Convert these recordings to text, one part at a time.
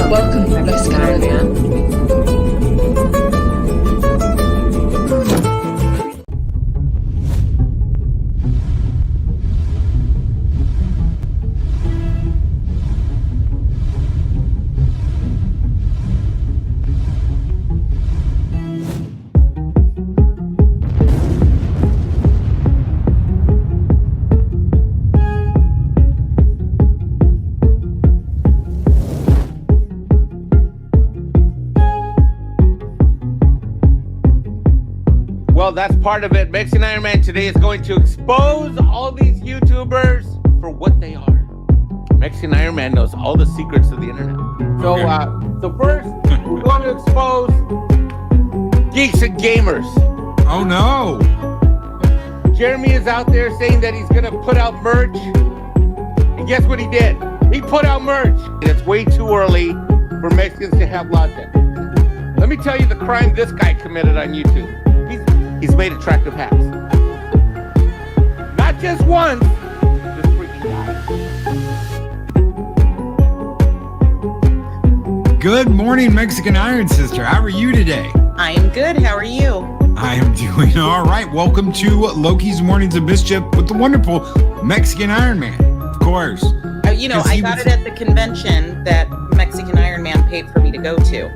Welcome to Mexican Ironman. Well, that's part of it. Mexican Ironman today is going to expose all these YouTubers for what they are. Mexican Ironman knows all the secrets of the internet. So first, we're going to expose geeks and gamers. Oh no! Jeremy is out there saying that he's going to put out merch. And guess what he did? He put out merch. It's way too early for Mexicans to have latte. Let me tell you the crime this guy committed on YouTube. He's made attractive hats. Not just once, just freaking guys. Good morning, Mexican Iron Sister. How are you today? I am good. How are you? I am doing all right. Welcome to Loki's Mornings of Mischief with the wonderful Mexican Iron Man, of course. I got it at the convention that Mexican Iron Man paid for me to go to.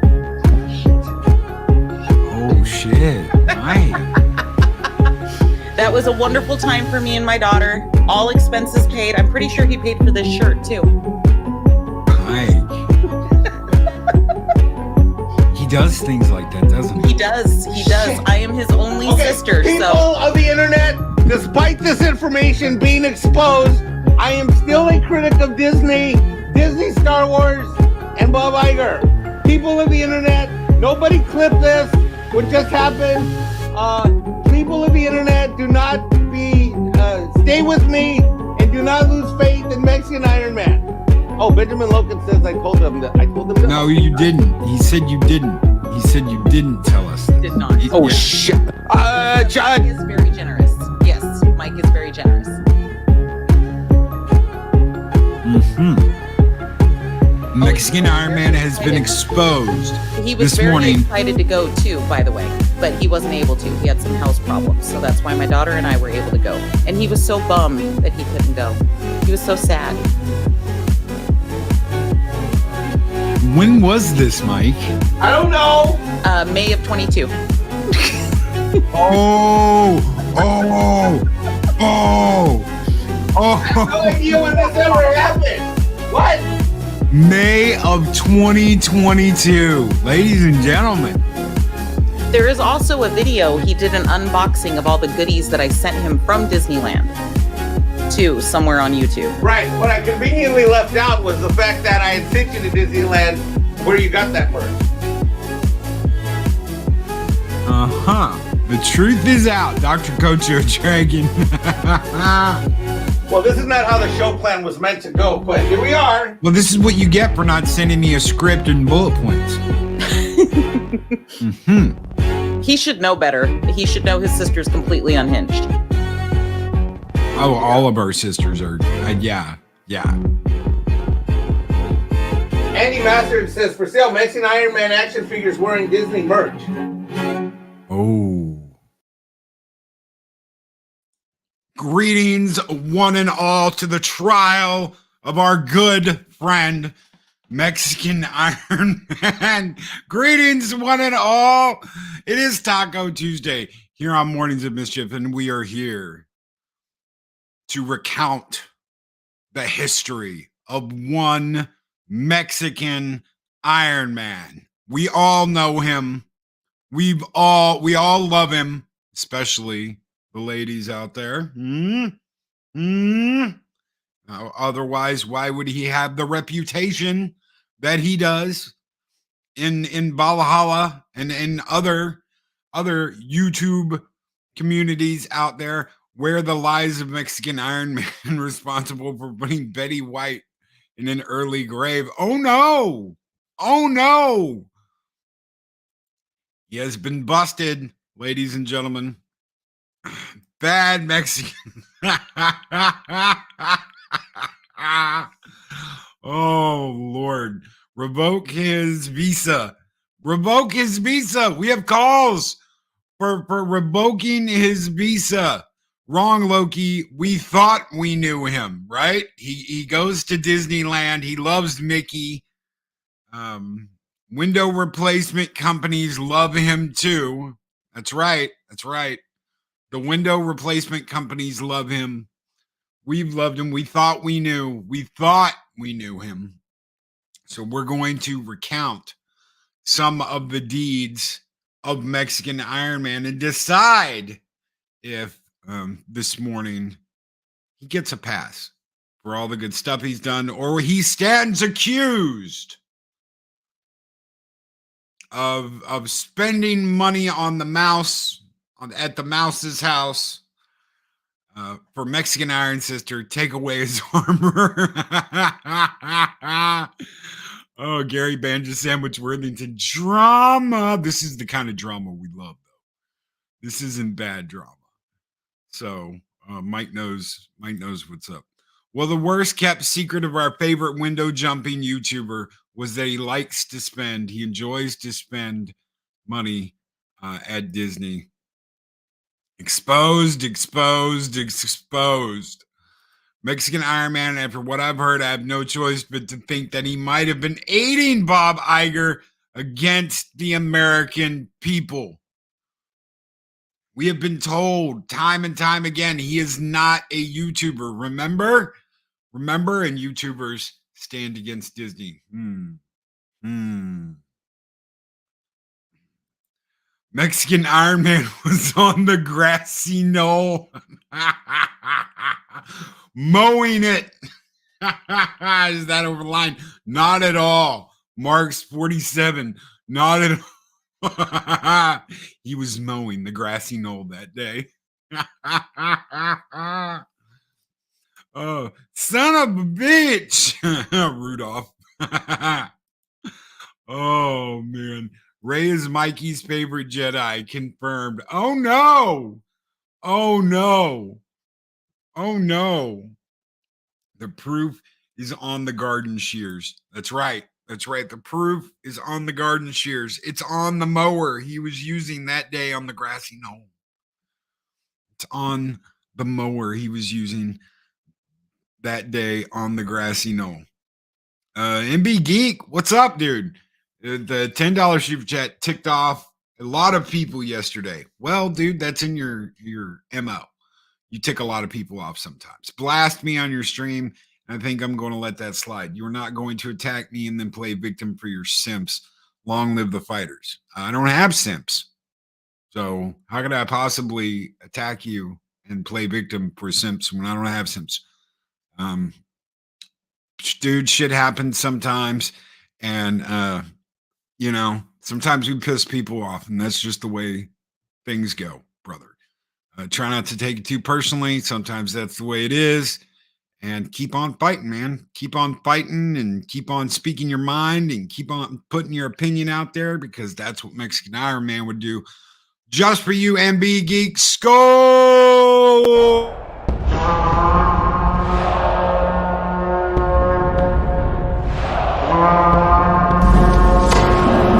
Oh, shit. Nice. That was a wonderful time for me and my daughter. All expenses paid. I'm pretty sure he paid for this shirt, too. Nice. He does things like that, doesn't he? He does. I am his only sister, People so... of the internet, despite this information being exposed, I am still a critic of Disney, Star Wars, and Bob Iger. People of the internet, nobody clip this. What just happened? People of the internet, do not stay with me and do not lose faith in Mexican Iron Man. Oh, Benjamin Logan says I told him that. No, you didn't. He said you didn't. He said you didn't tell us that. Did not. Shit. Mike is very generous. Yes, Mike is very generous. Mexican Iron Man has been exposed. He was this very morning. excited to go too, by the way, but he wasn't able to. He had some house problems, so that's why my daughter and I were able to go. And he was so bummed that he couldn't go. He was so sad. When was this, Mike? I don't know. May of 22. Oh! I have no idea when this ever happened. What? May of 2022, ladies and gentlemen. There is also a video. He did an unboxing of all the goodies that I sent him from Disneyland too, somewhere on YouTube. Right. What I conveniently left out was the fact that I had sent you to Disneyland where you got that merch. The truth is out, Dr. Kocho Dragon. Well, this is not how the show plan was meant to go, but here we are. Well, this is what you get for not sending me a script and bullet points. He should know better. He should know his sister's completely unhinged. Oh, all of our sisters are. Yeah. Andy Master says, for sale, Mexican Iron Man action figures wearing Disney merch. Oh. Greetings, one and all, to the trial of our good friend, Mexican Iron Man. Greetings, one and all. It is Taco Tuesday here on Mornings of Mischief, and we are here to recount the history of one Mexican Iron Man. We all know him. We all love him, especially the ladies out there. Otherwise, why would he have the reputation that he does in Valhalla and in other YouTube communities out there? Where the lies of Mexican Iron Man responsible for putting Betty White in an early grave? Oh no! He has been busted, ladies and gentlemen. bad Mexican. Oh, Lord. Revoke his visa. Revoke his visa. We have calls for revoking his visa. Wrong, Loki. We thought we knew him, right? He goes to Disneyland. He loves Mickey. Window replacement companies love him too. That's right. That's right. The window replacement companies love him. We've loved him. We thought we knew. We thought we knew him. So we're going to recount some of the deeds of Mexican Ironman and decide if this morning he gets a pass for all the good stuff he's done, or he stands accused of spending money on the mouse at the mouse's house. For Mexican Iron Sister, take away his armor. Oh, Gary Banjo Sandwich Worthington drama. This is the kind of drama we love, though. This isn't bad drama. So Mike knows what's up. Well, the worst kept secret of our favorite window jumping YouTuber was that he likes to spend. He enjoys to spend money at Disney. Exposed. Mexican Ironman, after what I've heard, I have no choice but to think that he might have been aiding Bob Iger against the American people. We have been told time and time again, he is not a YouTuber. Remember? And YouTubers stand against Disney. Mexican Ironman was on the grassy knoll, mowing it. Is that over the line? Not at all. Mark's 47. Not at all. He was mowing the grassy knoll that day. Oh, son of a bitch. Rudolph. Oh, man. Ray is Mikey's favorite Jedi. Confirmed. Oh, no. The proof is on the garden shears. That's right. The proof is on the garden shears. It's on the mower he was using that day on the grassy knoll. It's on the mower he was using that day on the grassy knoll. MB Geek, what's up, dude? The $10 super chat ticked off a lot of people yesterday. Well, dude, that's in your MO. You tick a lot of people off sometimes. Blast me on your stream. I think I'm going to let that slide. You're not going to attack me and then play victim for your simps. Long live the fighters. I don't have simps. So how could I possibly attack you and play victim for simps when I don't have simps? Dude, shit happens sometimes. And, sometimes we piss people off, and that's just the way things go, brother. Try not to take it too personally. Sometimes that's the way it is. And keep on fighting, man. Keep on fighting and keep on speaking your mind and keep on putting your opinion out there, because that's what Mexican Iron Man would do. Just for you, MB Geek. Skull!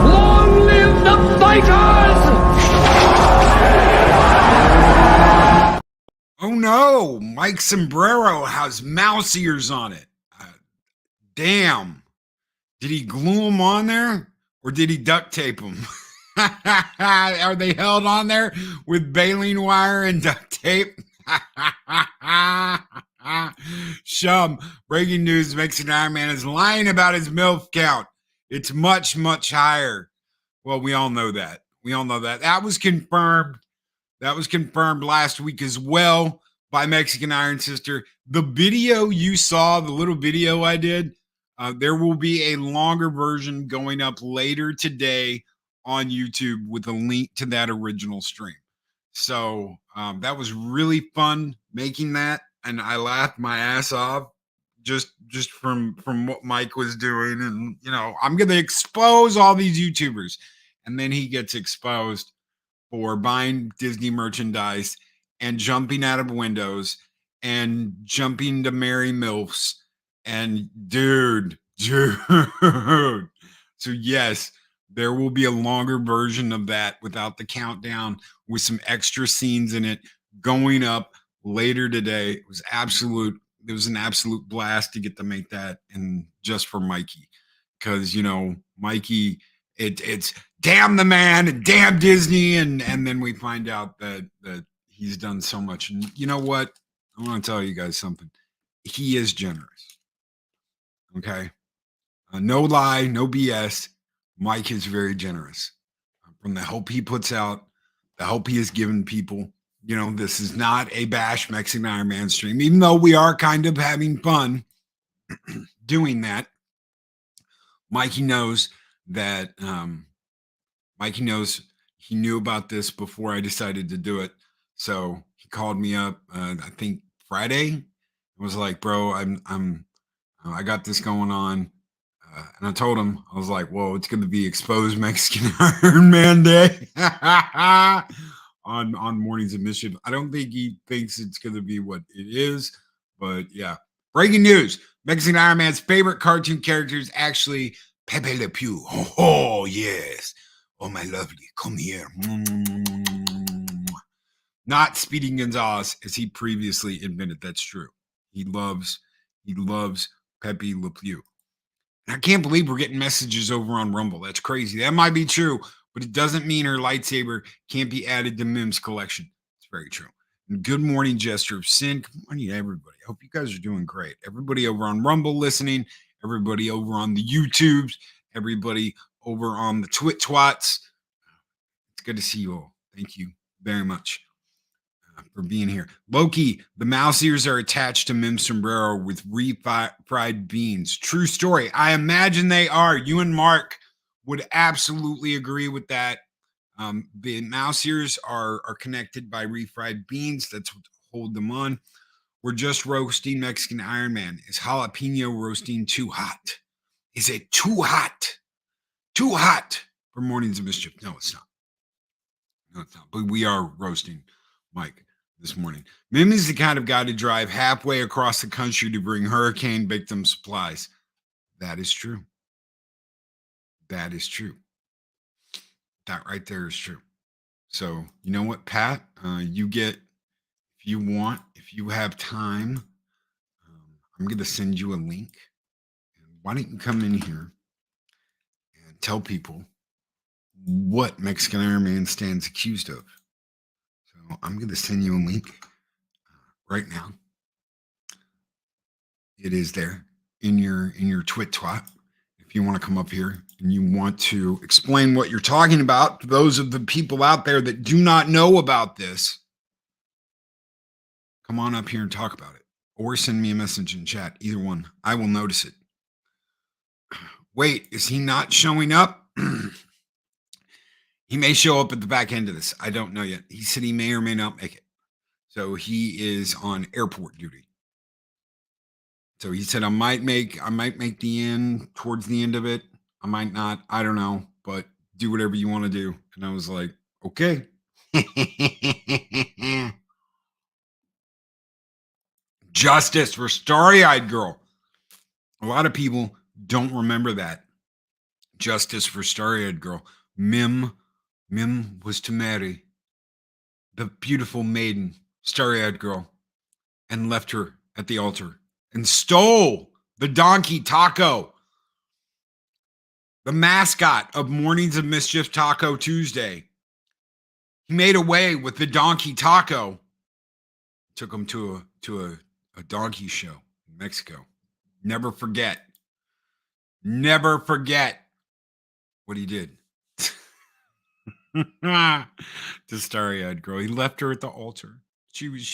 Long live the fighters! Oh no, Mike Sombrero has mouse ears on it. Damn. Did he glue them on there or did he duct tape them? Are they held on there with baling wire and duct tape? Shum, breaking news, Mexican Iron Man is lying about his MILF count. It's much, much higher. Well, we all know that. That was confirmed. That was confirmed last week as well by Mexican Iron Sister. The video you saw, the little video I did, there will be a longer version going up later today on YouTube with a link to that original stream. So that was really fun making that, and I laughed my ass off just from what Mike was doing. And I'm gonna expose all these YouTubers, and then he gets exposed for buying Disney merchandise and jumping out of windows and jumping to marry MILFs. And dude. So yes, there will be a longer version of that without the countdown with some extra scenes in it going up later today. It was an absolute blast to get to make that, and just for Mikey, because Mikey, it's damn the man and damn Disney, and then we find out that he's done so much. And you know what? I want to tell you guys something. He is generous. Okay. No lie, no BS. Mike is very generous. From the help he puts out, the help he has given people. This is not a bash Mexican Ironman stream, even though we are kind of having fun doing that. Mikey knows that. Mikey knows he knew about this before I decided to do it. So he called me up, I think Friday, and was like, bro, I got this going on. And I told him, I was like, whoa, it's going to be Exposed Mexican Ironman Day on Mornings of Mischief. I don't think he thinks it's going to be what it is, but yeah. Breaking news. Mexican Ironman's favorite cartoon character is actually Pepe Le Pew. Oh, yes. Oh, my lovely. Come here. Not Speedy Gonzalez, as he previously admitted. That's true. He loves Pepe Le Pew. I can't believe we're getting messages over on Rumble. That's crazy. That might be true, but it doesn't mean her lightsaber can't be added to Mim's collection. It's very true. And good morning, Gesture of Sin. Good morning, everybody. I hope you guys are doing great. Everybody over on Rumble listening, everybody over on the YouTubes, everybody over on the Twits. It's good to see you all. Thank you very much for being here. Loki, the mouse ears are attached to Mim's sombrero with refried beans. True story. I imagine they are. You and Mark would absolutely agree with that. The mouse ears are connected by refried beans. That's what hold them on. We're just roasting Mexican Ironman. Is jalapeno roasting too hot? Is it too hot? Too hot for Mornings of Mischief? No, it's not. No, it's not. But we are roasting Mike this morning. Mim is the kind of guy to drive halfway across the country to bring hurricane victim supplies. That is true. That is true. That right there is true. So, you know what, Pat? You get, if you have time, I'm going to send you a link. Why don't you come in here and tell people what Mexican Ironman stands accused of? So I'm going to send you a link right now. It is there in your twat. If you want to come up here and you want to explain what you're talking about to those of the people out there that do not know about this, come on up here and talk about it, or send me a message in chat. Either one. I will notice it. Wait, is he not showing up? He may show up at the back end of this. I don't know yet. He said he may or may not make it. So he is on airport duty. So he said, I might make the end towards the end of it. I might not. I don't know, but do whatever you want to do. And I was like, okay. Justice for Starry-Eyed Girl. A lot of people don't remember that. Justice for Starry-Eyed Girl. Mim was to marry the beautiful maiden, Starry-Eyed Girl, and left her at the altar and stole the donkey Taco, the mascot of Mornings of Mischief Taco Tuesday. He made away with the donkey Taco. Took him to a donkey show in Mexico. Never forget what he did to Starry-Eyed Girl. He left her at the altar. She was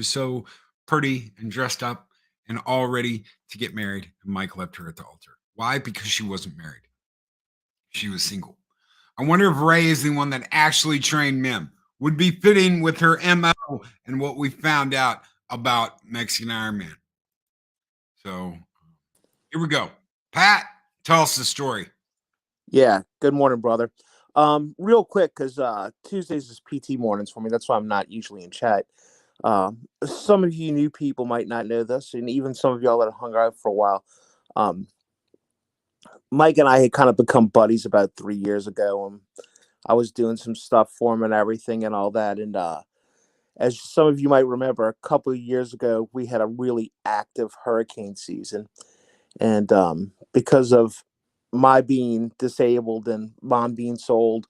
so pretty and dressed up and all ready to get married. And Mike left her at the altar. Why? Because she wasn't married. She was single. I wonder if Ray is the one that actually trained Mim. Would be fitting with her MO and what we found out about Mexican Ironman. So here we go. Pat, tell us the story. Yeah. Good morning, brother. Real quick, because Tuesdays is PT mornings for me. That's why I'm not usually in chat. Some of you new people might not know this, and even some of y'all that have hung out for a while. Mike and I had kind of become buddies about 3 years ago. I was doing some stuff for him and everything and all that. And as some of you might remember, a couple of years ago, we had a really active hurricane season. And because of my being disabled and mom being so old,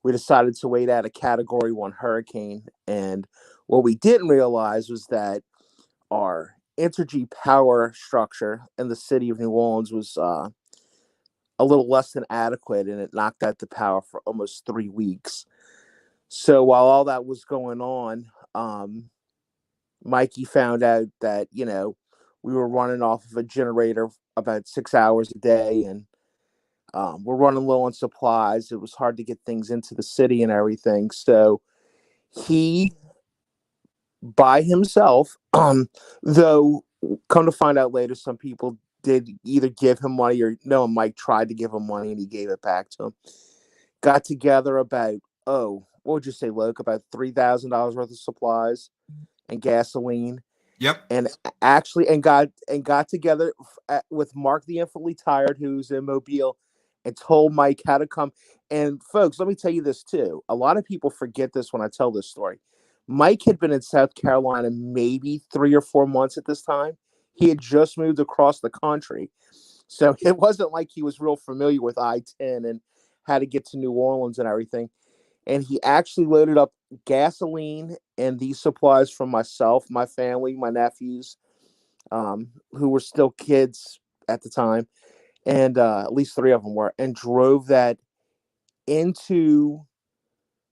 we decided to wait out a Category 1 hurricane. And what we didn't realize was that our Entergy power structure in the city of New Orleans was a little less than adequate, and it knocked out the power for almost 3 weeks. So while all that was going on, Mikey found out that, we were running off of a generator about 6 hours a day, and we're running low on supplies. It was hard to get things into the city and everything. So he, by himself, though, come to find out later, some people did either give him money or no, Mike tried to give him money and he gave it back to him. Got together about, what would you say, Luke? About $3,000 worth of supplies and gasoline. Yep. And got together with Mark the Infinitely Tired, who's in Mobile, and told Mike how to come. And folks, let me tell you this too. A lot of people forget this when I tell this story. Mike had been in South Carolina maybe 3 or 4 months at this time. He had just moved across the country. So it wasn't like he was real familiar with I-10 and how to get to New Orleans and everything. And he actually loaded up gasoline and these supplies from myself, my family, my nephews, who were still kids at the time. And at least 3 of them were, and drove that into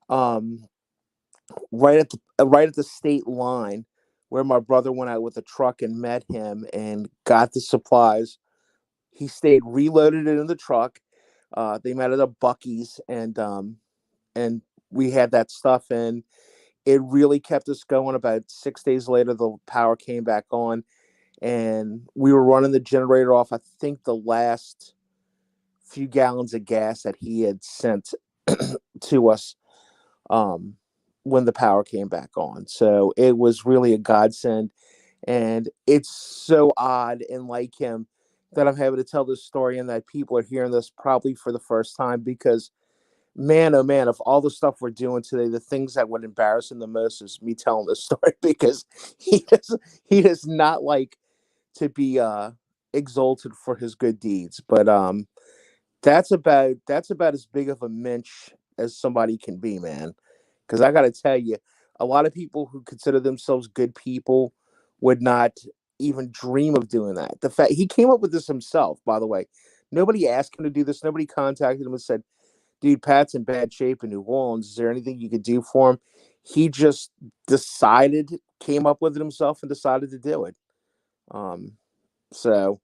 right at the state line, where my brother went out with a truck and met him and got the supplies. He stayed, reloaded it in the truck. They met at a Buc-ee's, and we had that stuff, and it really kept us going. About 6 days later, the power came back on, and we were running the generator off, I think, the last few gallons of gas that he had sent to us when the power came back on. So it was really a godsend. And it's so odd and like him that I'm having to tell this story, and that people are hearing this probably for the first time, because man, oh man, of all the stuff we're doing today, the things that would embarrass him the most is me telling this story, because he does not like to be exalted for his good deeds. But that's about as big of a mensch as somebody can be, man. Because I got to tell you, a lot of people who consider themselves good people would not even dream of doing that. The fact he came up with this himself, by the way, nobody asked him to do this. Nobody contacted him and said, "Dude, Pat's in bad shape in New Orleans. Is there anything you could do for him?" He just came up with it himself and decided to do it. So,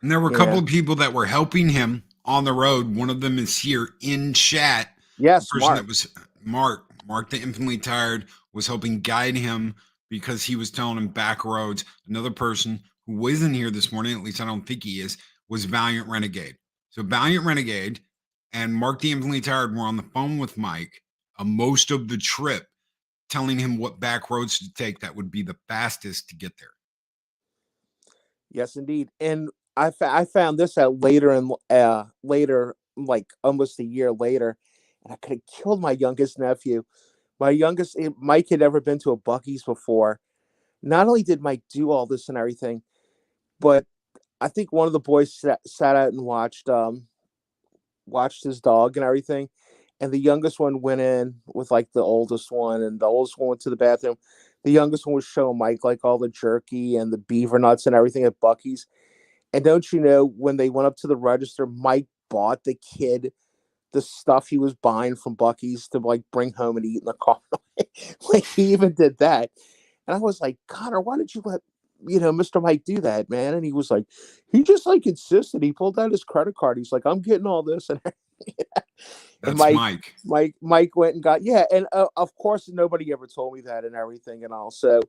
and there were a couple of people that were helping him on the road. One of them is here in chat. yes, The person Mark. that was Mark the Infinitely Tired, was helping guide him because he was telling him back roads. Another person who wasn't here this morning, at least I don't think he is, was Valiant Renegade. So Valiant Renegade and Mark the Infinitely Tired were on the phone with Mike most of the trip, telling him what back roads to take that would be the fastest to get there. Yes, indeed. And I found this out later, like almost a year later, and I could have killed my youngest nephew. Mike had never been to a Buc-ee's before. Not only did Mike do all this and everything, but I think one of the boys sat out and watched his dog and everything. And the youngest one went in with like the oldest one, and the oldest one went to the bathroom. The youngest one was showing Mike like all the jerky and the beaver nuts and everything at Buc-ee's. And don't you know, when they went up to the register, Mike bought the kid the stuff he was buying from Buc-ee's to like bring home and eat in the car. Like he even did that. And I was like, Connor, why did you let Mr. Mike do that, man? And he was like, he just like insisted. He pulled out his credit card. He's like, I'm getting all this. And That's Mike. Mike. Mike went and got, yeah. And of course, nobody ever told me that and everything. And also,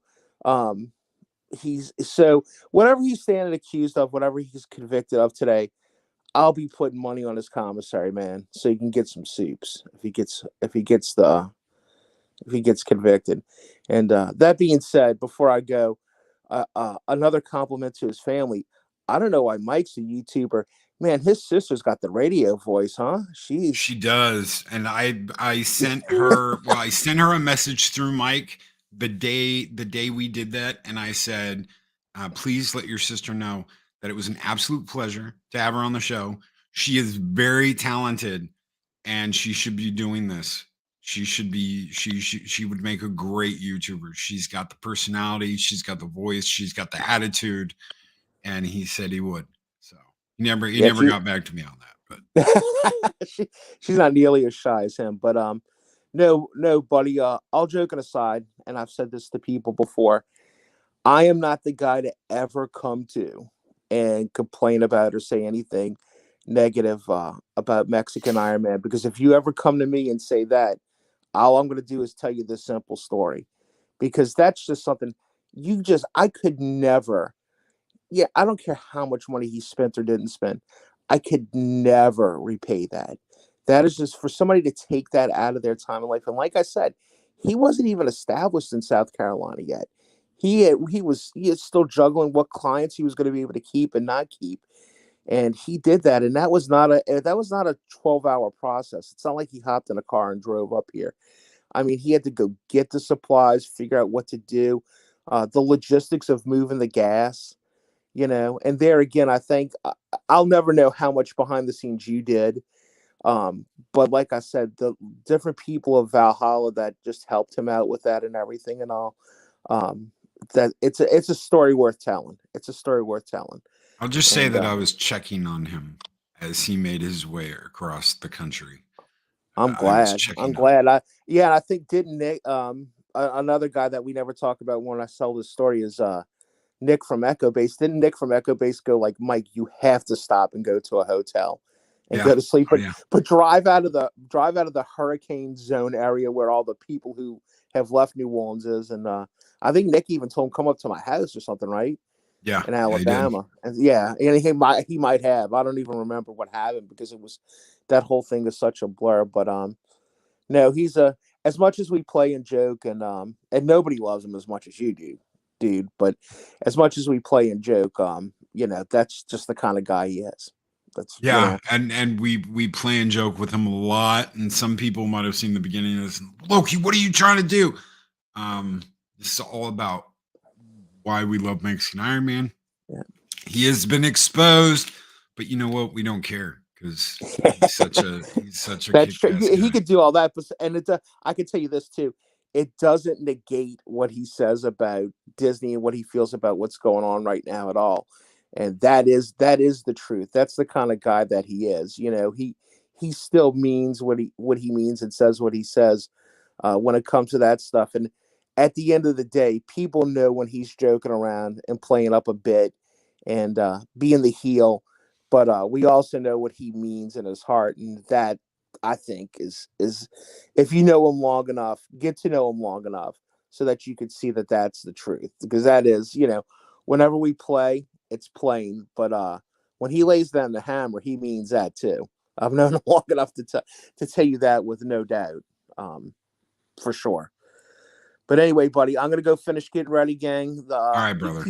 so whatever he's standing accused of, whatever he's convicted of today, I'll be putting money on his commissary, man, so he can get some soups if he gets convicted. And that being said, before I go, another compliment to his family. I don't know why Mike's a YouTuber. Man, his sister's got the radio voice, huh? She does. And I sent her, well, I sent her a message through Mike the day we did that, and I said, please let your sister know that it was an absolute pleasure to have her on the show. She is very talented, and she should be doing this. She would make a great YouTuber. She's got the personality, she's got the voice, she's got the attitude, and he said he would. So he never got back to me on that. But she's not nearly as shy as him. But no, buddy. All joking aside, and I've said this to people before, I am not the guy to ever come to and complain about or say anything negative about Mexican Ironman, because if you ever come to me and say that, all I'm going to do is tell you this simple story, because that's just something I could never. Yeah, I don't care how much money he spent or didn't spend. I could never repay that. That is just for somebody to take that out of their time in life. And like I said, he wasn't even established in South Carolina yet. He was still juggling what clients he was going to be able to keep and not keep. And he did that, and that was not a 12-hour process. It's not like he hopped in a car and drove up here. I mean, he had to go get the supplies, figure out what to do, the logistics of moving the gas, and there again, I think I'll never know how much behind the scenes you did. But like I said, the different people of Valhalla that just helped him out with that and everything and all, that it's a story worth telling. It's a story worth telling. I'll just say that I was checking on him as he made his way across the country. I'm glad. I think didn't Nick, another guy that we never talk about when I tell this story is Nick from Echo Base. Didn't Nick from Echo Base go like, Mike, you have to stop and go to a hotel and go to sleep, but drive out of the hurricane zone area where all the people who have left New Orleans is. And I think Nick even told him come up to my house or something, right? Yeah, in Alabama. And he might have. I don't even remember what happened because that whole thing is such a blur. But no, he's as much as we play and joke and nobody loves him as much as you do, dude. But as much as we play and joke, that's just the kind of guy he is. That's and we play and joke with him a lot. And some people might have seen the beginning of this. Loki, what are you trying to do? This is all about why we love Mexican Ironman. Yeah. He has been exposed, but you know what? We don't care because he's such a that's true. He could do all that, but I can tell you this too. It doesn't negate what he says about Disney and what he feels about what's going on right now at all. And that is the truth. That's the kind of guy that he is. He still means what he means and says what he says when it comes to that stuff. And at the end of the day, people know when he's joking around and playing up a bit and being the heel, but we also know what he means in his heart, and that I think is if you know him long enough, get to know him long enough so that you could see that that's the truth, because that is, whenever we play, it's plain, but when he lays down the hammer, he means that too. I've known him long enough to tell you that with no doubt, for sure. But anyway, buddy, I'm gonna go finish getting ready, gang. All right, brother.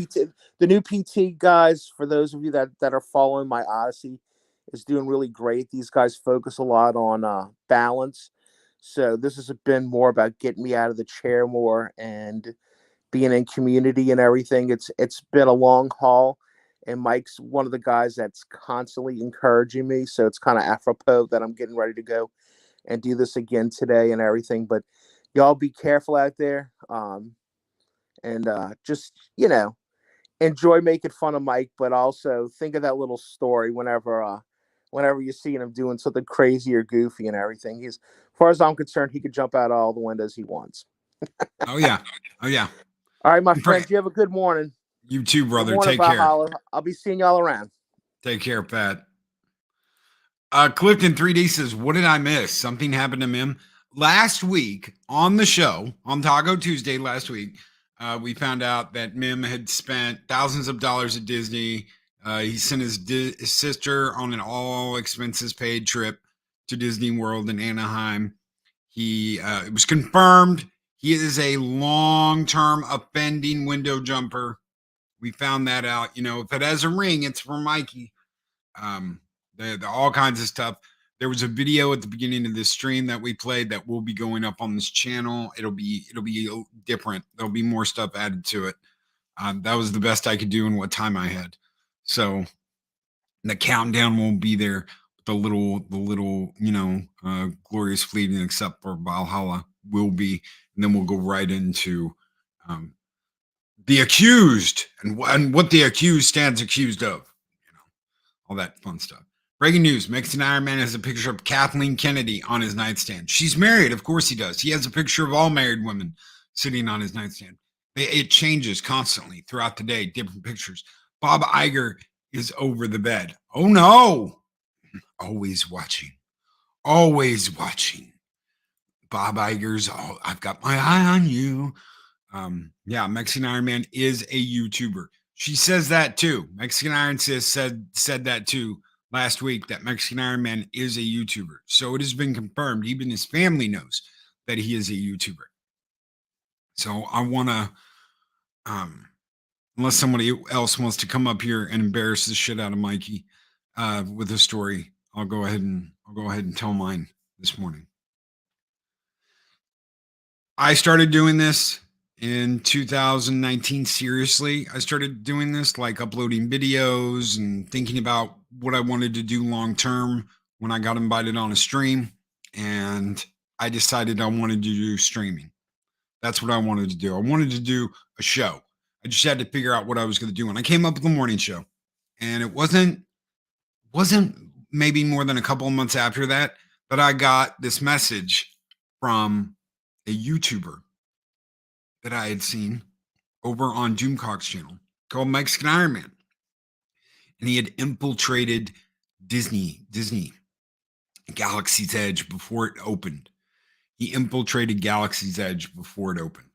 The new PT guys, for those of you that are following my Odyssey, is doing really great. These guys focus a lot on balance, so this has been more about getting me out of the chair more and being in community and everything. It's been a long haul, and Mike's one of the guys that's constantly encouraging me. So it's kind of apropos that I'm getting ready to go and do this again today and everything. But y'all be careful out there, and just enjoy making fun of Mike, but also think of that little story whenever you're seeing him doing something crazy or goofy and everything. As far as I'm concerned, he could jump out all the windows he wants. Oh yeah. All right, my friends, you have a good morning. You too, brother. Take care. I'll be seeing y'all around. Take care, Pat. Clifton 3D says, what did I miss? Something happened to him last week on the show on Taco Tuesday last week. We found out that Mim had spent thousands of dollars at Disney, He sent his sister on an all expenses paid trip to Disney World in Anaheim. It was confirmed he is a long-term offending window jumper. We found that out. If it has a ring, it's for Mikey. All kinds of stuff. There was a video at the beginning of this stream that we played that will be going up on this channel. It'll be different. There'll be more stuff added to it. That was the best I could do in what time I had. So the countdown won't be there. The little, glorious fleeting, except for Valhalla, will be, and then we'll go right into the accused and what the accused stands accused of. All that fun stuff. Breaking news: Mexican Iron Man has a picture of Kathleen Kennedy on his nightstand. She's married, of course he does. He has a picture of all married women sitting on his nightstand. It changes constantly throughout the day, different pictures. Bob Iger is over the bed. Oh no! Always watching. Always watching. Bob Iger's, I've got my eye on you. Yeah, Mexican Iron Man is a YouTuber. She says that too. Mexican Iron Sis said that too last week, that Mexican Iron Man is a YouTuber. So it has been confirmed. Even his family knows that he is a YouTuber. So I want to, unless somebody else wants to come up here and embarrass the shit out of Mikey with a story, I'll go ahead and tell mine this morning. I started doing this in 2019. Seriously, I started doing this, like uploading videos and thinking about what I wanted to do long term when I got invited on a stream, and I decided I wanted to do streaming. That's what I wanted to do. I wanted to do a show. I just had to figure out what I was going to do, and I came up with a morning show. And it wasn't maybe more than a couple of months after that I got this message from a YouTuber that I had seen over on Doomcock's channel called Mexican Iron Man. And he had infiltrated Disney Galaxy's Edge before it opened. He infiltrated Galaxy's Edge before it opened.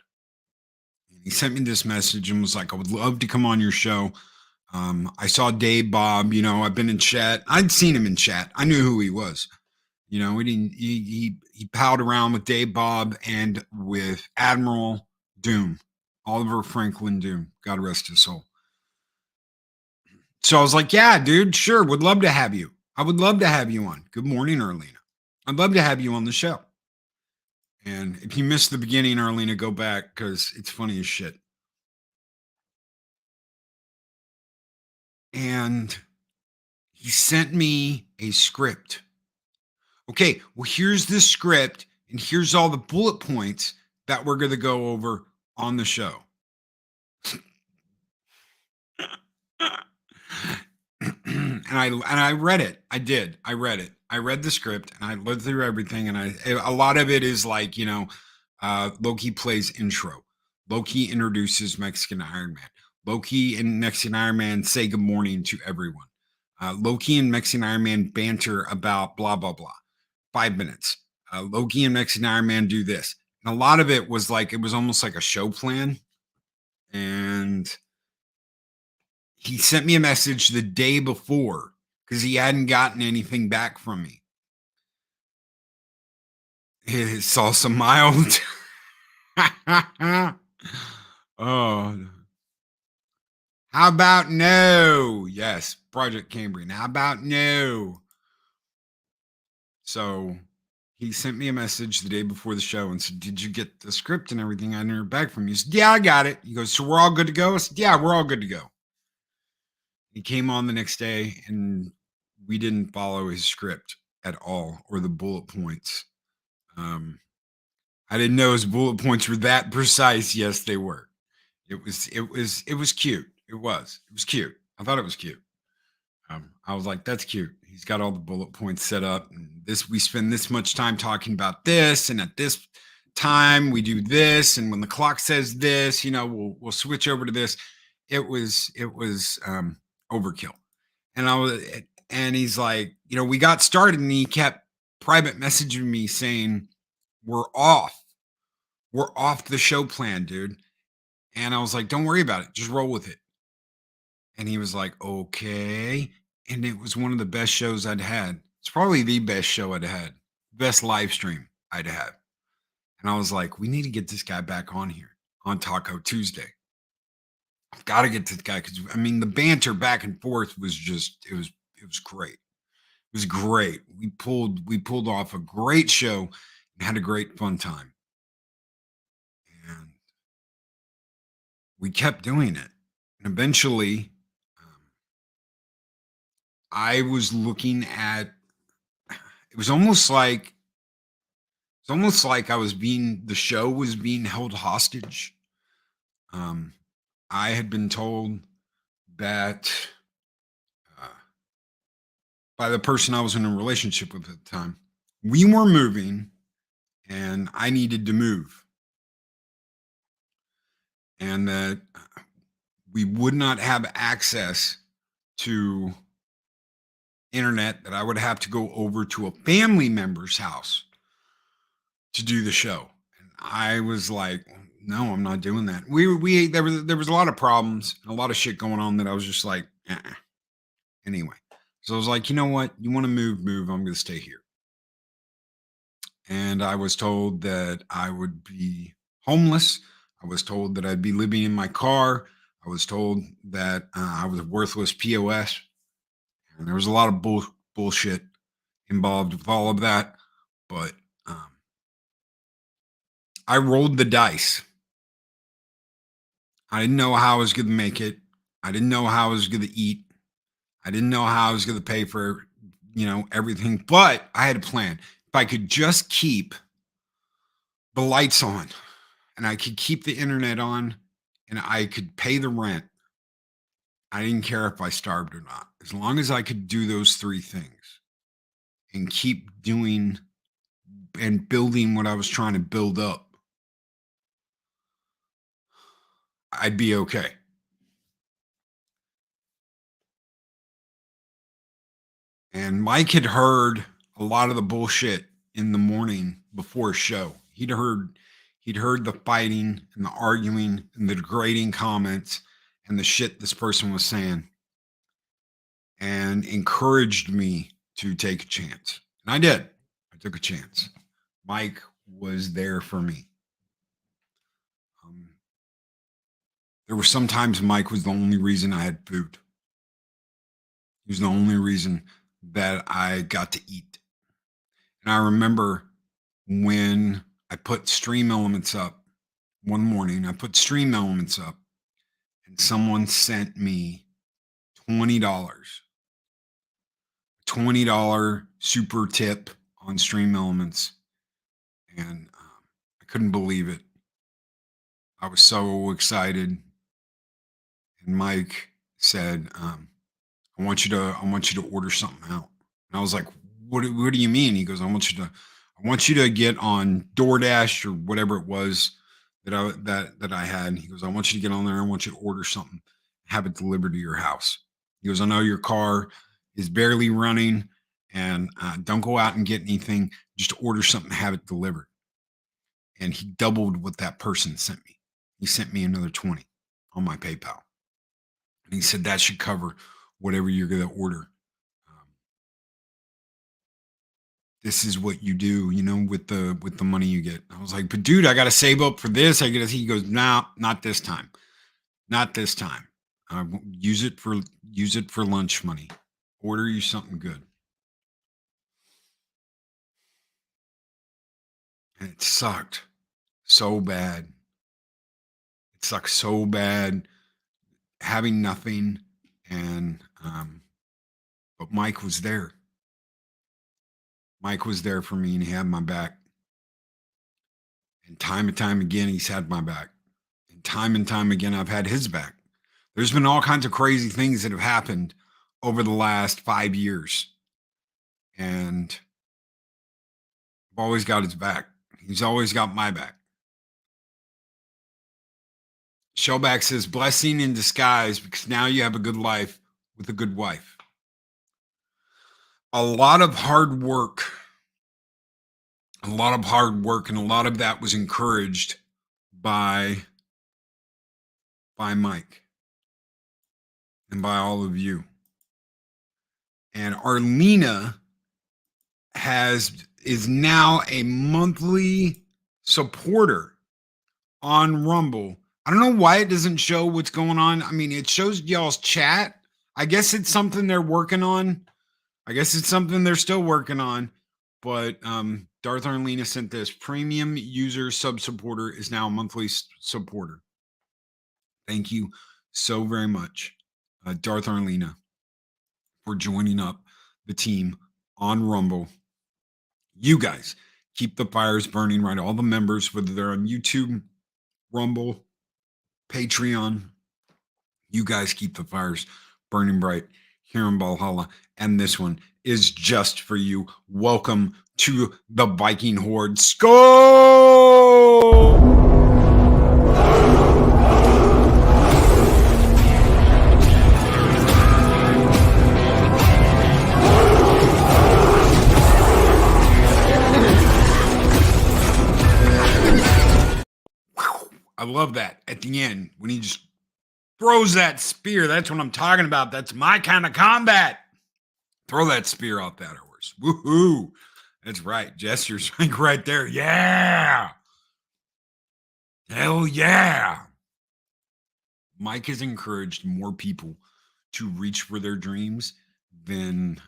And he sent me this message and was like, I would love to come on your show. I saw Dave Bob, I've been in chat. I'd seen him in chat. I knew who he was. He palled around with Dave Bob and with Admiral Doom, Oliver Franklin Doom, God rest his soul. So I was like, yeah, dude, sure, would love to have you. I would love to have you on. Good morning, Arlena. I'd love to have you on the show. And if you missed the beginning, Arlena, go back because it's funny as shit. And he sent me a script. Okay, well, here's the script, and here's all the bullet points that we're going to go over on the show. and I read it. I did. I read it. I read the script, and I lived through everything. And a lot of it is like, Loki plays intro. Loki introduces Mexican Iron Man. Loki and Mexican Iron Man say good morning to everyone. Loki and Mexican Iron Man banter about blah, blah, blah. 5 minutes. Loki and Mexican Iron Man do this. And a lot of it was like, it was almost like a show plan. And he sent me a message the day before because he hadn't gotten anything back from me. He saw some mild. Oh. How about no? Yes, Project Cambrian. How about no? So he sent me a message the day before the show and said, did you get the script and everything? I never heard back from you. He said, yeah, I got it. He goes, so we're all good to go? I said, yeah, we're all good to go. He came on the next day and we didn't follow his script at all or the bullet points. I didn't know his bullet points were that precise. Yes, they were. It was cute. It was cute. I thought it was cute. I was like, that's cute. He's got all the bullet points set up. And we spend this much time talking about this. And at this time we do this. And when the clock says this, we'll switch over to this. It was overkill. And he's like, we got started and he kept private messaging me saying, we're off the show plan, dude. And I was like, don't worry about it. Just roll with it. And he was like, okay. And it was one of the best shows I'd had. It's probably the best show I'd had, best live stream I'd had. And I was like, we need to get this guy back on here on Taco Tuesday. I've got to get this guy because I mean the banter back and forth was just it was great. It was great. We pulled off a great show and had a great fun time. And we kept doing it. And eventually I was looking at it was almost like the show was being held hostage. I had been told that by the person I was in a relationship with at the time, we were moving and I needed to move. And that we would not have access to internet, that I would have to go over to a family member's house to do the show. And I was like, no, I'm not doing that. There was a lot of problems and a lot of shit going on that I was just like, anyway. So I was like, you know what? You want to move. I'm going to stay here. And I was told that I would be homeless. I was told that I'd be living in my car. I was told that I was a worthless POS. And there was a lot of bullshit involved with all of that. But I rolled the dice. I didn't know how I was going to make it. I didn't know how I was going to eat. I didn't know how I was going to pay for, everything. But I had a plan. If I could just keep the lights on and I could keep the internet on and I could pay the rent, I didn't care if I starved or not. As long as I could do those three things and keep doing and building what I was trying to build up, I'd be okay. And Mike had heard a lot of the bullshit in the morning before a show. He'd heard the fighting and the arguing and the degrading comments and the shit this person was saying, and encouraged me to take a chance. And I did. I took a chance. Mike was there for me. There were some times Mike was the only reason I had food. He was the only reason that I got to eat. And I remember when I put Stream Elements up one morning, and someone sent me $20, $20 super tip on Stream Elements. And I couldn't believe it. I was so excited. And Mike said, I want you to order something out. And I was like, what do you mean? He goes, I want you to get on DoorDash or whatever it was that I had. He goes, I want you to get on there. I want you to order something, have it delivered to your house. He goes, I know your car is barely running, and don't go out and get anything. Just order something, have it delivered. And he doubled what that person sent me. He sent me another 20 on my PayPal. And he said that should cover whatever you're going to order. This is what you do, with the money you get. I was like, but dude, I got to save up for this. He goes, no, not this time. Not this time. Use it for lunch money. Order you something good. And it sucked so bad. It sucked so bad having nothing. And, but Mike was there. Mike was there for me, and he had my back. And time again, he's had my back. And time again, I've had his back. There's been all kinds of crazy things that have happened over the last 5 years. And I've always got his back. He's always got my back. Shellback says, blessing in disguise, because now you have a good life with a good wife. A lot of hard work, and a lot of that was encouraged by Mike. and by all of you. And Arlena is now a monthly supporter on Rumble. I don't know why it doesn't show what's going on. I mean, it shows y'all's chat. I guess it's something they're working on. I guess it's something they're still working on. But Darth Arlena sent this. Premium user sub supporter is now a monthly supporter. Thank you so very much, Darth Arlena, for joining up the team on Rumble. You guys keep the fires burning, right? All the members, whether they're on YouTube, Rumble, Patreon, you guys keep the fires burning bright here in Valhalla. And this one is just for you. Welcome to the Viking Horde. Skull! I love that at the end when he just throws that spear. That's what I'm talking about. That's my kind of combat. Throw that spear out that horse. Woohoo. That's right. Gestures like right there. Yeah. Hell yeah. Mike has encouraged more people to reach for their dreams than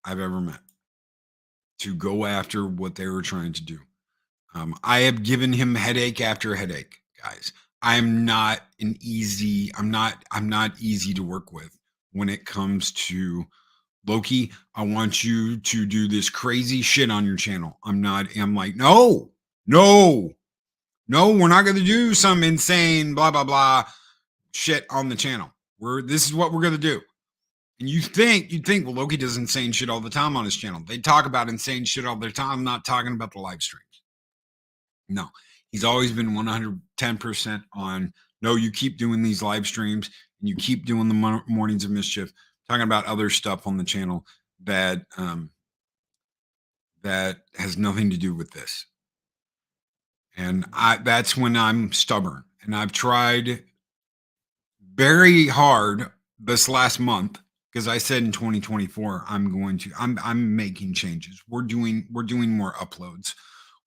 I've ever met, to go after what they were trying to do. I have given him headache after headache, guys. I'm not easy to work with when it comes to Loki. I want you to do this crazy shit on your channel. I'm like, no, we're not going to do some insane blah, blah, blah shit on the channel. This is what we're going to do. And you'd think, well, Loki does insane shit all the time on his channel. They talk about insane shit all the time. I'm not talking about the live streams. No, he's always been 110% on, no, you keep doing these live streams and you keep doing the Mornings of Mischief, talking about other stuff on the channel that that has nothing to do with this. And that's when I'm stubborn. And I've tried very hard this last month, because I said in 2024, I'm making changes. We're doing more uploads.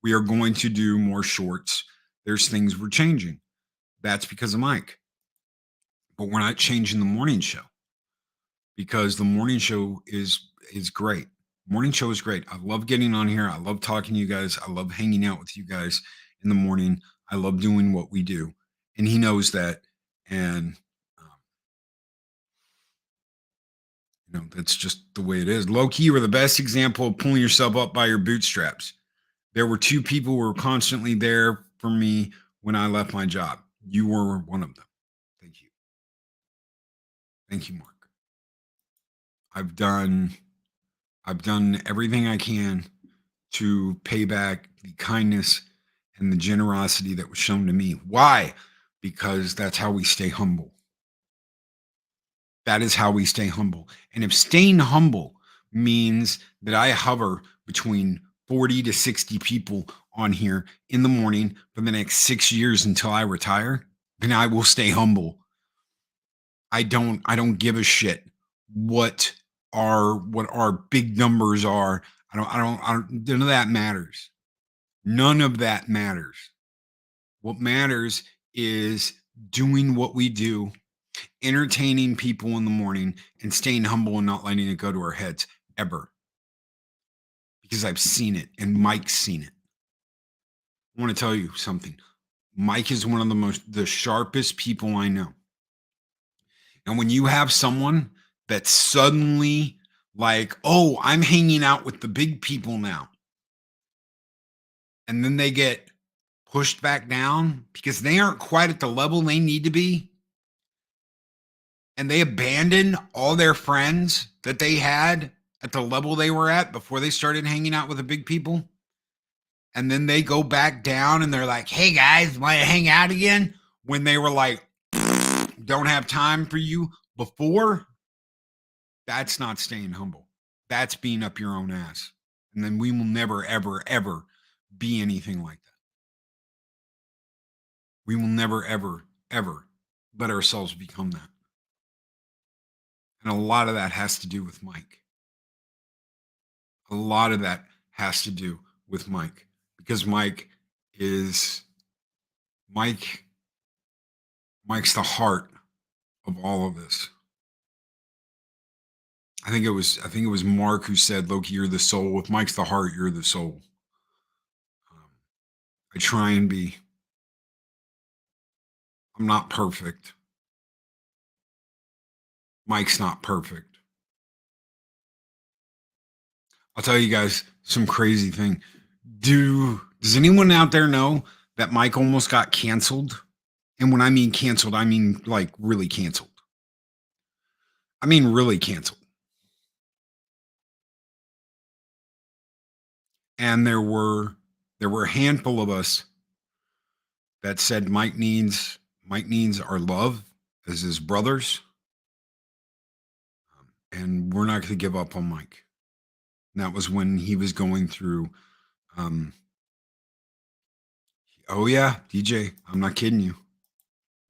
We are going to do more shorts. There's things we're changing. That's because of Mike. But we're not changing the morning show, because the morning show is great. Morning show is great. I love getting on here. I love talking to you guys. I love hanging out with you guys in the morning. I love doing what we do. And he knows that. And, that's just the way it is. Low key, you were the best example of pulling yourself up by your bootstraps. There were two people who were constantly there for me when I left my job. You were one of them. Thank you. Thank you, Mark. I've done everything I can to pay back the kindness and the generosity that was shown to me. Why? Because that's how we stay humble. That is how we stay humble. And if staying humble means that I hover between 40 to 60 people on here in the morning for the next 6 years until I retire, then I will stay humble. I don't give a shit what our big numbers are. None of that matters. None of that matters. What matters is doing what we do, entertaining people in the morning, and staying humble and not letting it go to our heads ever. Because I've seen it, and Mike's seen it. I want to tell you something. Mike is one of the sharpest people I know. And when you have someone that's suddenly like, oh, I'm hanging out with the big people now, and then they get pushed back down because they aren't quite at the level they need to be, and they abandon all their friends that they had at the level they were at before they started hanging out with the big people, and then they go back down and they're like, hey guys, want to hang out again? When they were like, don't have time for you before. That's not staying humble. That's being up your own ass. And then we will never, ever, ever be anything like that. We will never, ever, ever let ourselves become that. And a lot of that has to do with Mike. A lot of that has to do with Mike, because Mike's the heart of all of this. I think it was Mark who said, Loki, you're the soul. If Mike's the heart, you're the soul. I try and be. I'm not perfect. Mike's not perfect. I'll tell you guys some crazy thing. Does anyone out there know that Mike almost got canceled? And when I mean canceled, I mean like really canceled. I mean really canceled. And there were a handful of us that said Mike needs our love as his brothers. And we're not going to give up on Mike. And that was when he was going through oh yeah, DJ, I'm not kidding you.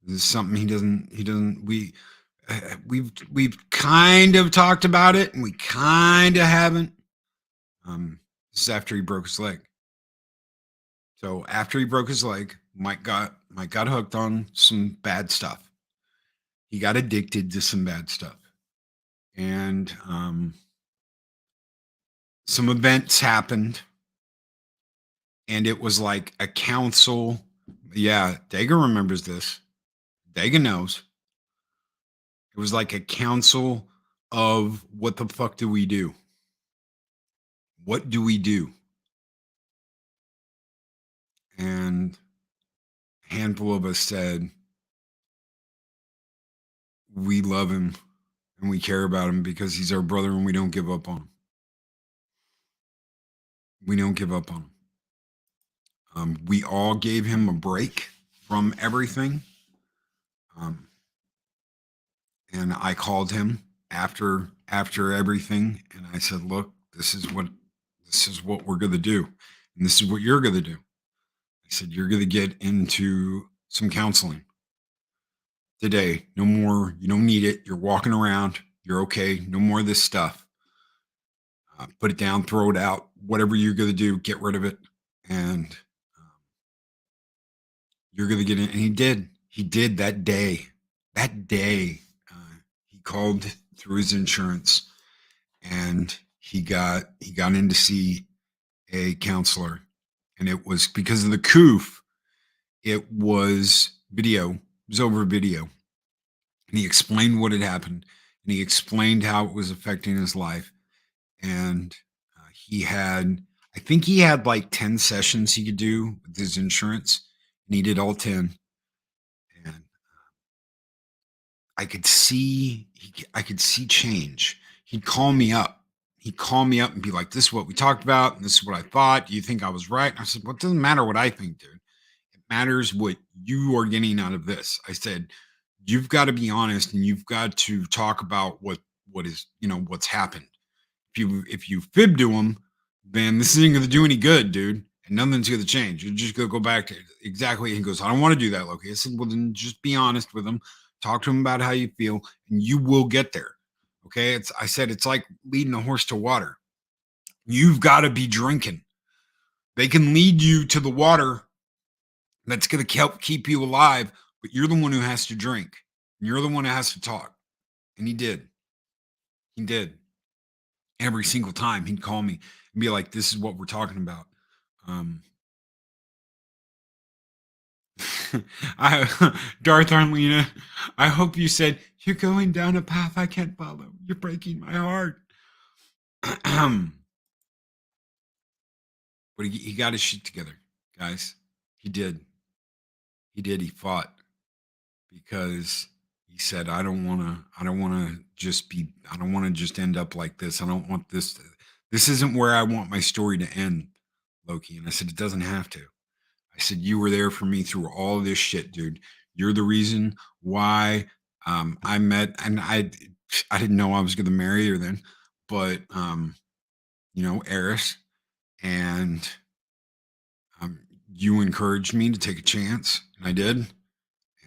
This is something we've kind of talked about it, and we kind of haven't. This is after he broke his leg. So after he broke his leg, Mike got hooked on some bad stuff. He got addicted to some bad stuff. And some events happened. And it was like a council. Yeah, Daga remembers this. Daga knows. It was like a council of what the fuck do we do? What do we do? And a handful of us said, we love him and we care about him because he's our brother and we don't give up on him. We don't give up on him. We all gave him a break from everything. And I called him after everything, and I said, look, this is what we're going to do. And this is what you're going to do. I said, you're going to get into some counseling today. No more. You don't need it. You're walking around. You're okay. No more of this stuff. Put it down, throw it out, whatever you're going to do, get rid of it. And you're going to get in. And he did. He did that day. That day, he called through his insurance and he got in to see a counselor. And it was because of the coof. It was video. It was over video. And he explained what had happened. And he explained how it was affecting his life. And I think he had like 10 sessions he could do with his insurance. And he did all 10. And I could see change. He'd call me up. He'd call me up and be like, this is what we talked about. And this is what I thought. Do you think I was right? And I said, well, it doesn't matter what I think, dude. It matters what you are getting out of this. I said, you've got to be honest and you've got to talk about what is, what's happened. If you fib to him, then this isn't going to do any good, dude. And nothing's going to change. You're just going to go back to exactly. He goes, I don't want to do that, Loki. I said, well, then just be honest with him. Talk to him about how you feel, and you will get there. Okay. I said, it's like leading a horse to water. You've got to be drinking. They can lead you to the water that's going to help keep you alive, but you're the one who has to drink. And you're the one who has to talk. And he did. He did. Every single time he'd call me and be like, this is what we're talking about. Darth Arlena, I hope you said, you're going down a path I can't follow. You're breaking my heart. But he got his shit together, guys. He did. He fought because he said, I don't want to just end up like this. I don't want this. This isn't where I want my story to end, Loki. And I said, it doesn't have to. I said, you were there for me through all this shit, dude. You're the reason why I met, and I didn't know I was going to marry her then, but, Eris, and you encouraged me to take a chance, and I did.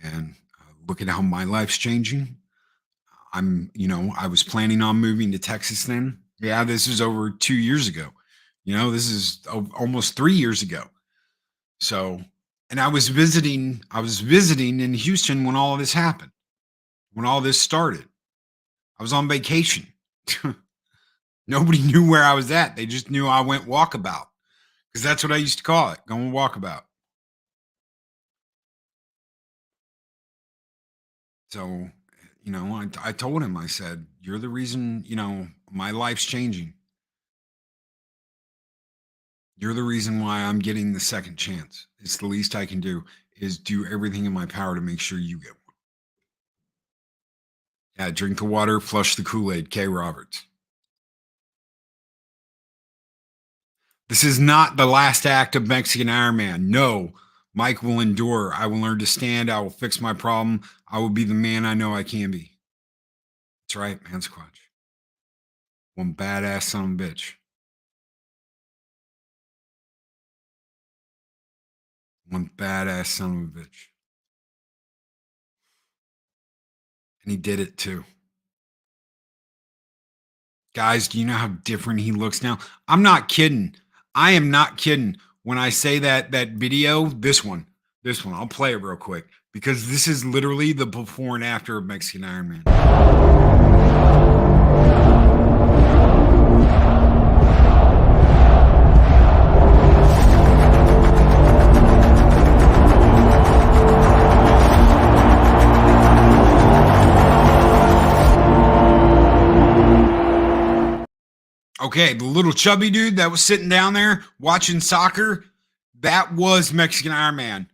And look at how my life's changing. I was planning on moving to Texas then. Yeah, this is over 2 years ago. This is almost 3 years ago. So, and I was visiting in Houston when all of this happened, when all this started. I was on vacation. Nobody knew where I was at. They just knew I went walkabout because that's what I used to call it, going walkabout. So, I told him, I said, you're the reason, my life's changing. You're the reason why I'm getting the second chance. It's the least I can do is do everything in my power to make sure you get one. Yeah, drink the water, flush the Kool-Aid, K. Roberts. This is not the last act of Mexican Ironman. No, Mike will endure. I will learn to stand. I will fix my problem. I will be the man I know I can be. That's right, man, Squatch. One badass son of a bitch. One badass son of a bitch. And he did it too. Guys, do you know how different he looks now? I'm not kidding. I am not kidding. When I say that video, this one, I'll play it real quick because this is literally the before and after of Mexican Ironman. Okay, the little chubby dude that was sitting down there watching soccer, that was Mexican Ironman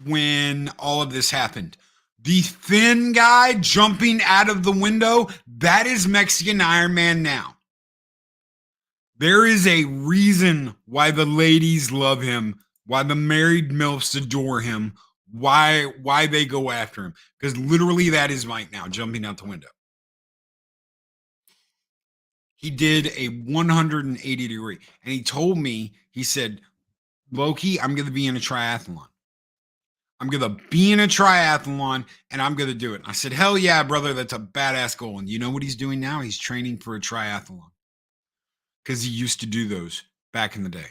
when all of this happened. The thin guy jumping out of the window, that is Mexican Ironman now. There is a reason why the ladies love him, why the married MILFs adore him, why they go after him. Because literally that is Mike now, jumping out the window. He did a 180 degree. And he told me, he said, Loki, I'm going to be in a triathlon. I'm going to be in a triathlon and I'm going to do it. And I said, hell yeah, brother. That's a badass goal. And you know what he's doing now? He's training for a triathlon because he used to do those back in the day.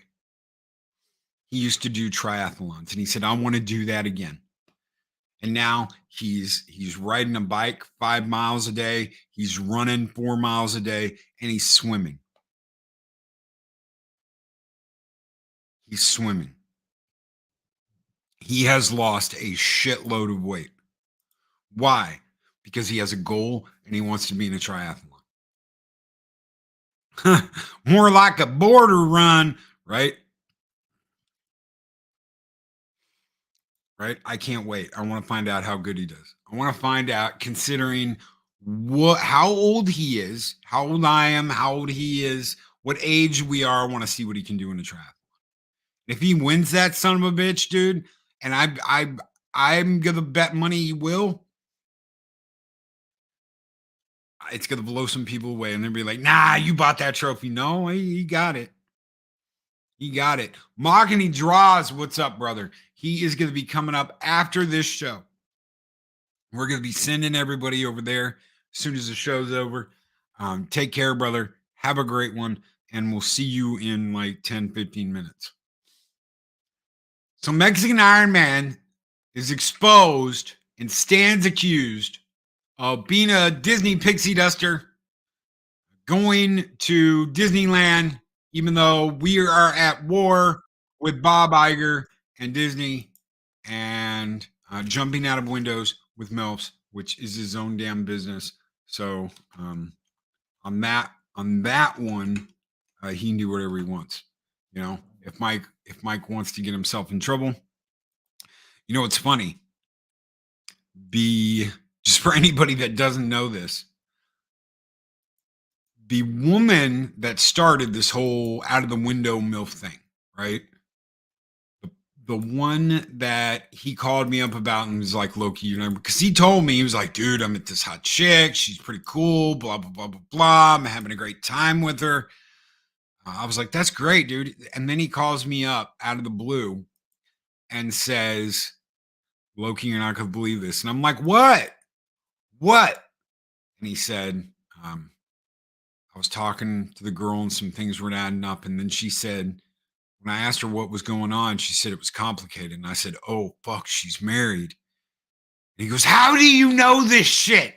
He used to do triathlons and he said, I want to do that again. And now he's riding a bike 5 miles a day. He's running 4 miles a day and he's swimming. He's swimming. He has lost a shitload of weight. Why? Because he has a goal and he wants to be in a triathlon. More like a border run, right? Right? I can't wait. I want to find out how good he does. I want to find out, considering how old he is, how old I am, how old he is, what age we are. I want to see what he can do in the triathlon. If he wins that son of a bitch, dude, and I'm gonna bet money he will, it's gonna blow some people away, and they'll be like, "Nah, you bought that trophy." No, he got it. He got it. Mahogany Draws, what's up, brother? He is going to be coming up after this show. We're going to be sending everybody over there as soon as the show's over. Take care, brother. Have a great one. And we'll see you in like 10, 15 minutes. So Mexican Ironman is exposed and stands accused of being a Disney pixie duster, going to Disneyland, even though we are at war with Bob Iger and Disney, and jumping out of windows with MILFs, which is his own damn business. So on that one, he can do whatever he wants. If Mike wants to get himself in trouble, it's funny. Just for anybody that doesn't know this, the woman that started this whole out of the window MILF thing, right? The one that he called me up about and was like, Loki, because he told me, he was like, dude, I'm at this hot chick. She's pretty cool, blah, blah, blah, blah, blah. I'm having a great time with her. I was like, that's great, dude. And then he calls me up out of the blue and says, Loki, you're not going to believe this. And I'm like, what? What? And he said, I was talking to the girl and some things were adding up. And then she said, when I asked her what was going on, she said it was complicated. And I said, oh, fuck, she's married. And he goes, how do you know this shit?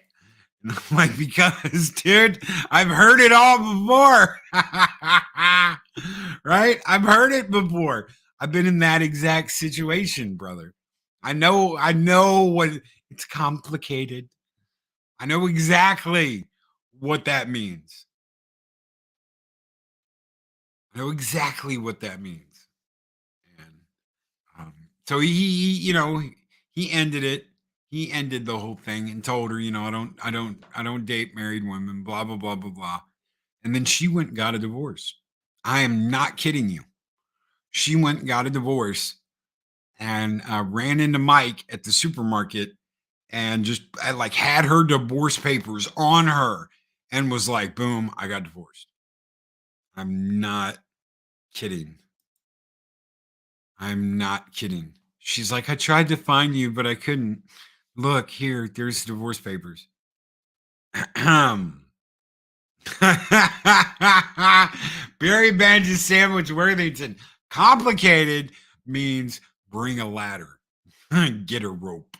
And I'm like, because, dude, I've heard it all before. Right? I've heard it before. I've been in that exact situation, brother. I know what it's complicated. I know exactly what that means. I know exactly what that means. And so he ended it. He ended the whole thing and told her, I don't date married women, blah, blah, blah, blah, blah. And then she went and got a divorce. I am not kidding you. She went and got a divorce and ran into Mike at the supermarket and just had her divorce papers on her and was like, boom, I got divorced. I'm not kidding. I'm not kidding. She's like, I tried to find you, but I couldn't. Look, there's divorce papers. Barry Banges Sandwich Worthington. Complicated means bring a ladder. Get a rope.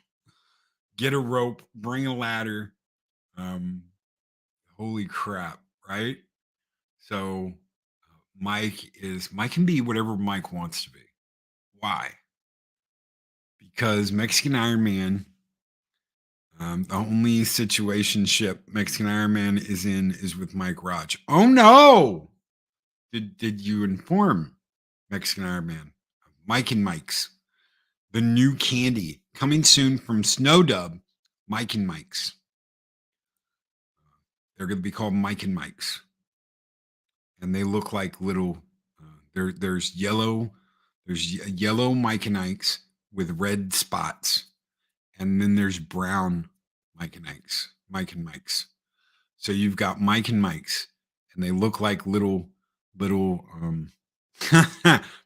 Get a rope, bring a ladder. Holy crap, right? So Mike can be whatever Mike wants to be. Why? Because Mexican Iron Man, the only situationship Mexican Iron Man is in is with Mike Raj. Oh no! Did you inform Mexican Iron Man? Mike and Mike's. The new candy coming soon from Snowdub, Mike and Mike's. They're going to be called Mike and Mike's. And they look like little, there's yellow Mike and Ike's with red spots. And then there's brown Mike and Mike's. So you've got Mike and Mike's, and they look like little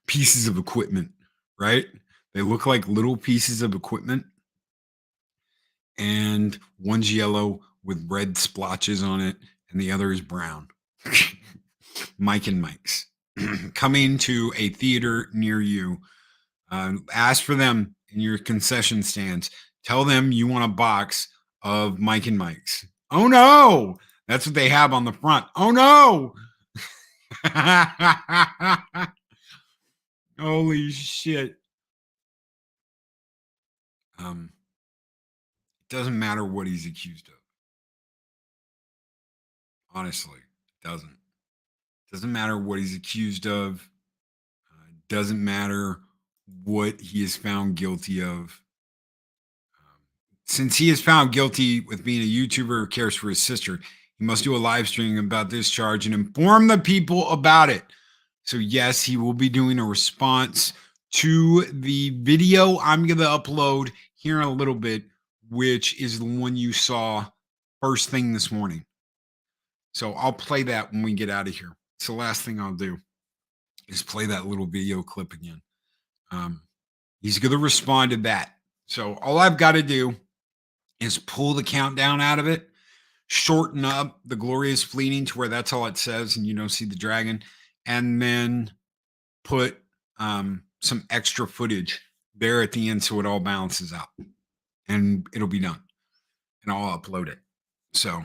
pieces of equipment, right? They look like little pieces of equipment. And one's yellow with red splotches on it, and the other is brown. Mike and Mike's. Coming to a theater near you. Ask for them in your concession stands. Tell them you want a box of Mike and Mike's. Oh no! That's what they have on the front. Oh no! Holy shit. It doesn't matter what he's accused of. Honestly, it doesn't. It doesn't matter what he's accused of. It doesn't matter what he is found guilty of. Since he is found guilty with being a YouTuber who cares for his sister, he must do a live stream about this charge and inform the people about it. So yes, he will be doing a response to the video I'm going to upload here in a little bit, which is the one you saw first thing this morning. So I'll play that when we get out of here. It's the last thing I'll do is play that little video clip again. He's going to respond to that. So all I've got to do is pull the countdown out of it, shorten up the glorious fleeting to where that's all it says and you don't see the dragon, and then put some extra footage there at the end so it all balances out, and it'll be done, and I'll upload it. So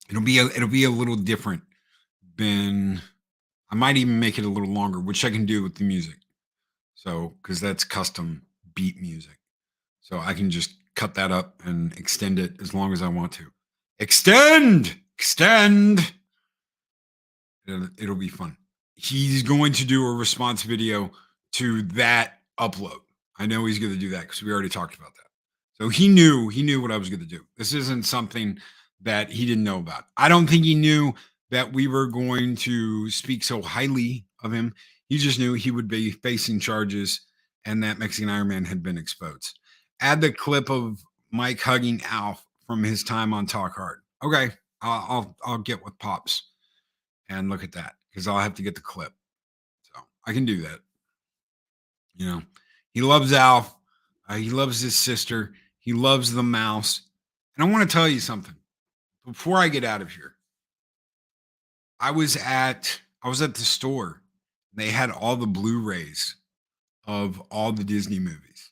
it'll be a little different than, I might even make it a little longer, which I can do with the music. So because that's custom beat music, so I can just cut that up and extend it as long as I want to. Extend. It'll be fun. He's going to do a response video to that upload. I know he's going to do that because we already talked about that. So he knew what I was going to do. This isn't something that he didn't know about. I don't think he knew that we were going to speak so highly of him. He just knew he would be facing charges and that Mexican Iron Man had been exposed. Add the clip of Mike hugging Alf from his time on Talk Hard. Okay, I'll get with Pops and look at that because I'll have to get the clip. So I can do that. You know, he loves Alf. He loves his sister. He loves the mouse. And I want to tell you something. The before I get out of here, I was at the store. They had all the Blu-rays of all the Disney movies.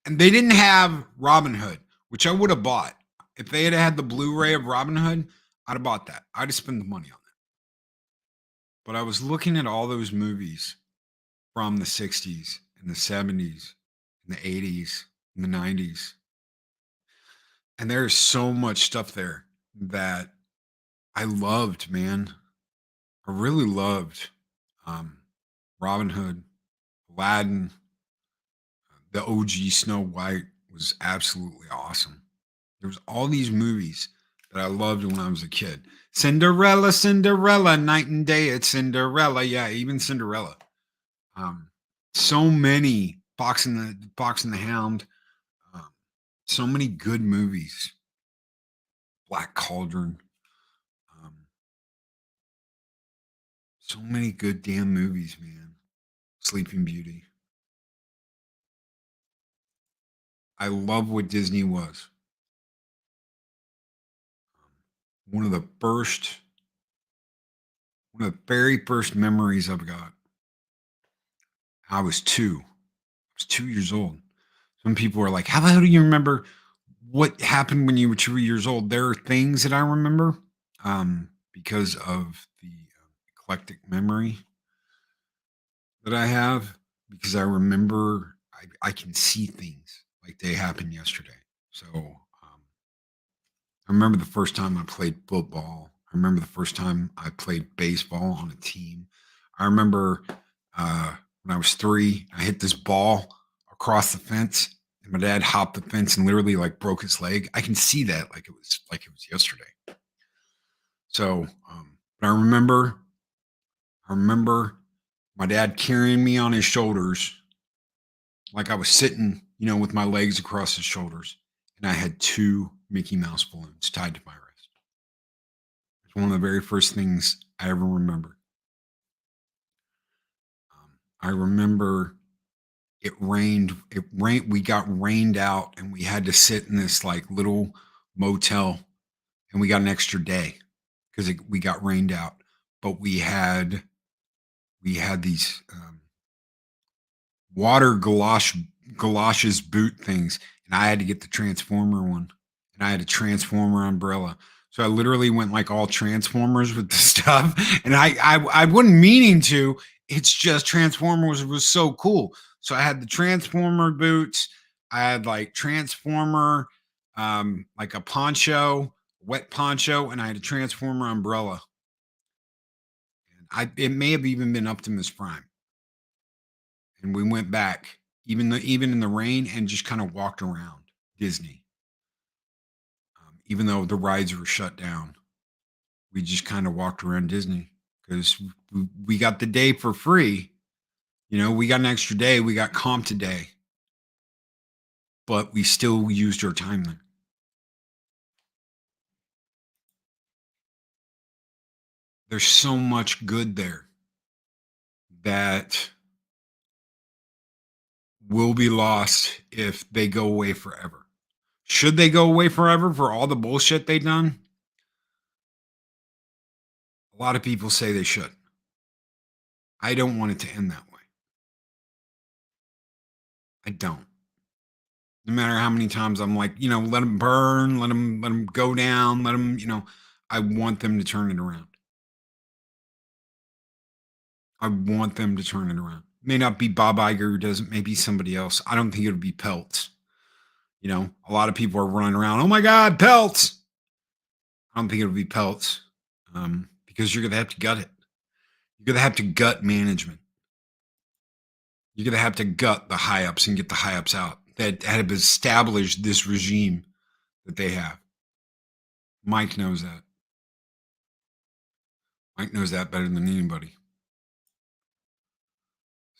And they didn't have Robin Hood, which I would have bought. If they had the Blu-ray of Robin Hood, I'd have bought that. I'd have spent the money on that. But I was looking at all those movies from the 60s and the 70s and the 80s and the 90s. And there's so much stuff there that I loved, man. I really loved Robin Hood, Aladdin, the OG Snow White was absolutely awesome. There was all these movies that I loved when I was a kid. Cinderella, Cinderella, night and day it's Cinderella. Yeah, even Cinderella. So many Fox and the Hound. So many good movies. Black Cauldron. So many good damn movies, man. Sleeping Beauty. I love what Disney was. One of the very first memories I've got. I was 2. I was 2 years old. Some people are like, how the hell do you remember what happened when you were 2 years old? There are things that I remember because of the eclectic memory that I have, because I remember I can see things like they happened yesterday. So I remember the first time I played football. I remember the first time I played baseball on a team. I remember when I was 3, I hit this ball across the fence, and my dad hopped the fence and literally like broke his leg. I can see that like it was yesterday. So, but I remember my dad carrying me on his shoulders, like I was sitting, with my legs across his shoulders, and I had 2 Mickey Mouse balloons tied to my wrist. It's one of the very first things I ever remember. I remember it rained. We got rained out, and we had to sit in this like little motel, and we got an extra day because we got rained out. But we had these water galoshes boot things, and I had to get the Transformer one, and I had a Transformer umbrella. So I literally went like all Transformers with the stuff, and I wasn't meaning to. It's just Transformers was so cool. So I had the Transformer boots. I had like Transformer, like a poncho, wet poncho, and I had a Transformer umbrella. And it may have even been Optimus Prime. And we went back, even in the rain, and just kind of walked around Disney. Even though the rides were shut down, we just kind of walked around Disney because we got the day for free. We got an extra day. We got comp today, but we still used our time there. There's so much good there that will be lost if they go away forever. Should they go away forever for all the bullshit they've done? A lot of people say they should. I don't want it to end that way. I don't. No matter how many times I'm like, let them burn, let them go down, let them, I want them to turn it around. I want them to turn it around. It may not be Bob Iger who does it, maybe somebody else. I don't think it would be Peltz. A lot of people are running around, oh my God, Peltz. I don't think it would be Peltz because you're going to have to gut it. You're going to have to gut management. You're going to have to gut the high-ups and get the high-ups out that have established this regime that they have. Mike knows that. Mike knows that better than anybody.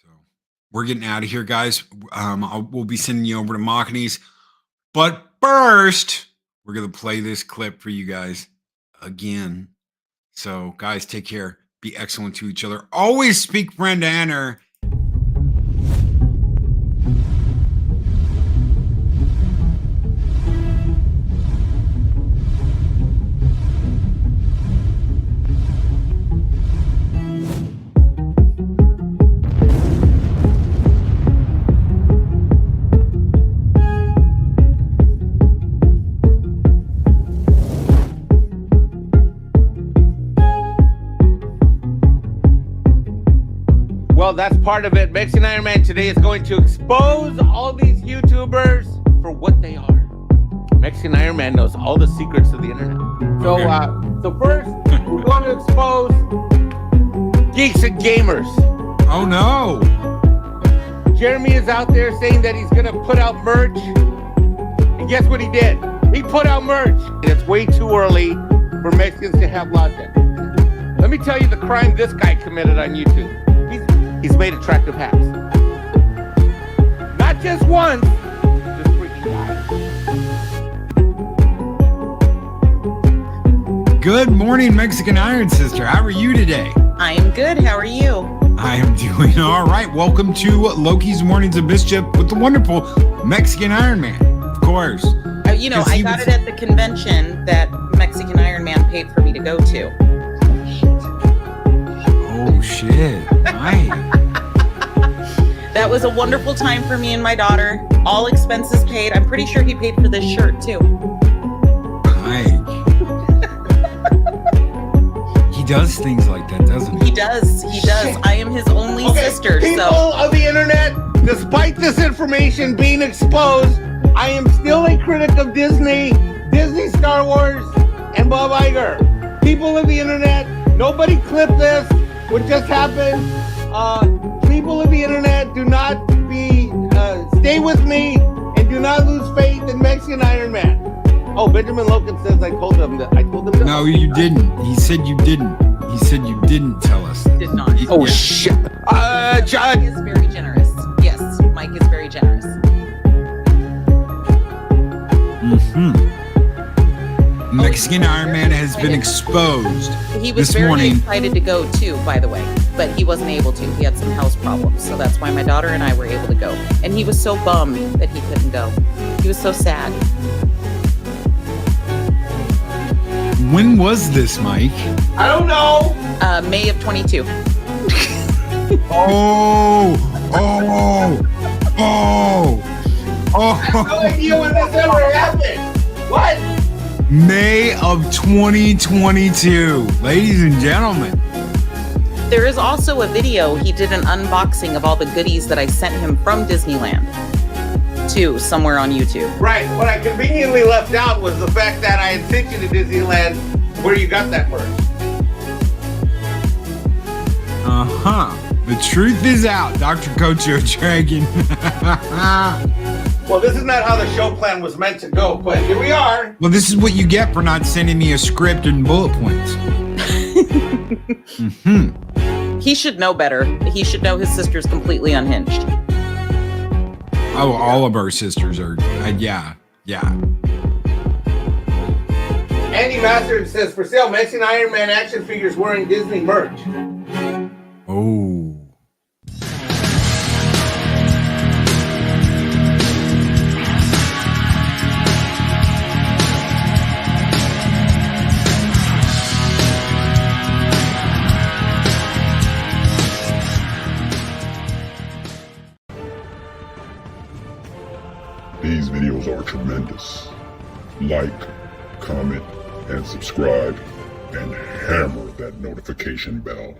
So we're getting out of here, guys. We'll be sending you over to Machini's. But first, we're going to play this clip for you guys again. So, guys, take care. Be excellent to each other. Always speak friend to enter. that's part of it. Mexican Iron Man today is going to expose all these YouTubers for what they are. Mexican Iron Man knows all the secrets of the internet. So first, we're going to expose geeks and gamers. Oh no. Jeremy is out there saying that he's going to put out merch. And guess what he did? He put out merch. And it's way too early for Mexicans to have logic. Let me tell you the crime this guy committed on YouTube. He's made attractive hats. Not just once, just freaking guys. Good morning, Mexican Iron Sister. How are you today? I am good. How are you? I am doing all right. Welcome to Loki's Mornings of Mischief with the wonderful Mexican Iron Man, of course. I got it at the convention that Mexican Iron Man paid for me to go to. Oh, shit. Right. That was a wonderful time for me and my daughter. All expenses paid. I'm pretty sure he paid for this shirt, too. Right. He does things like that, doesn't he? He does. I am his only sister, People so... of the internet, despite this information being exposed, I am still a critic of Disney, Star Wars, and Bob Iger. People of the internet, nobody clip this. What just happened? People of the internet, do not stay with me and do not lose faith in Mexican Iron Man. Oh, Benjamin Logan says I told him that. No, you didn't. He said you didn't. He said you didn't tell us that. Did not. Oh, shit. Mike is very generous. Yes, Mike is very generous. Mexican Iron Man has been exposed. He was this very morning. excited to go too, by the way, but he wasn't able to. He had some house problems, so that's why my daughter and I were able to go. And he was so bummed that he couldn't go. He was so sad. When was this, Mike? I don't know. May of 22. Oh. No idea when this ever happened. What? May of 2022, ladies and gentlemen. There is also a video. He did an unboxing of all the goodies that I sent him from Disneyland too, somewhere on YouTube. Right. What I conveniently left out was the fact that I had sent you to Disneyland where you got that merch. The truth is out, Dr. Kocho Dragon. Well, this is not how the show plan was meant to go, but here we are. Well, this is what you get for not sending me a script and bullet points. He should know better. He should know his sister's completely unhinged. Oh, all of our sisters are, yeah. Andy Master says, for sale, Mexican Iron Man action figures wearing Disney merch. Oh. These videos are tremendous. Like, comment, and subscribe, and hammer that notification bell.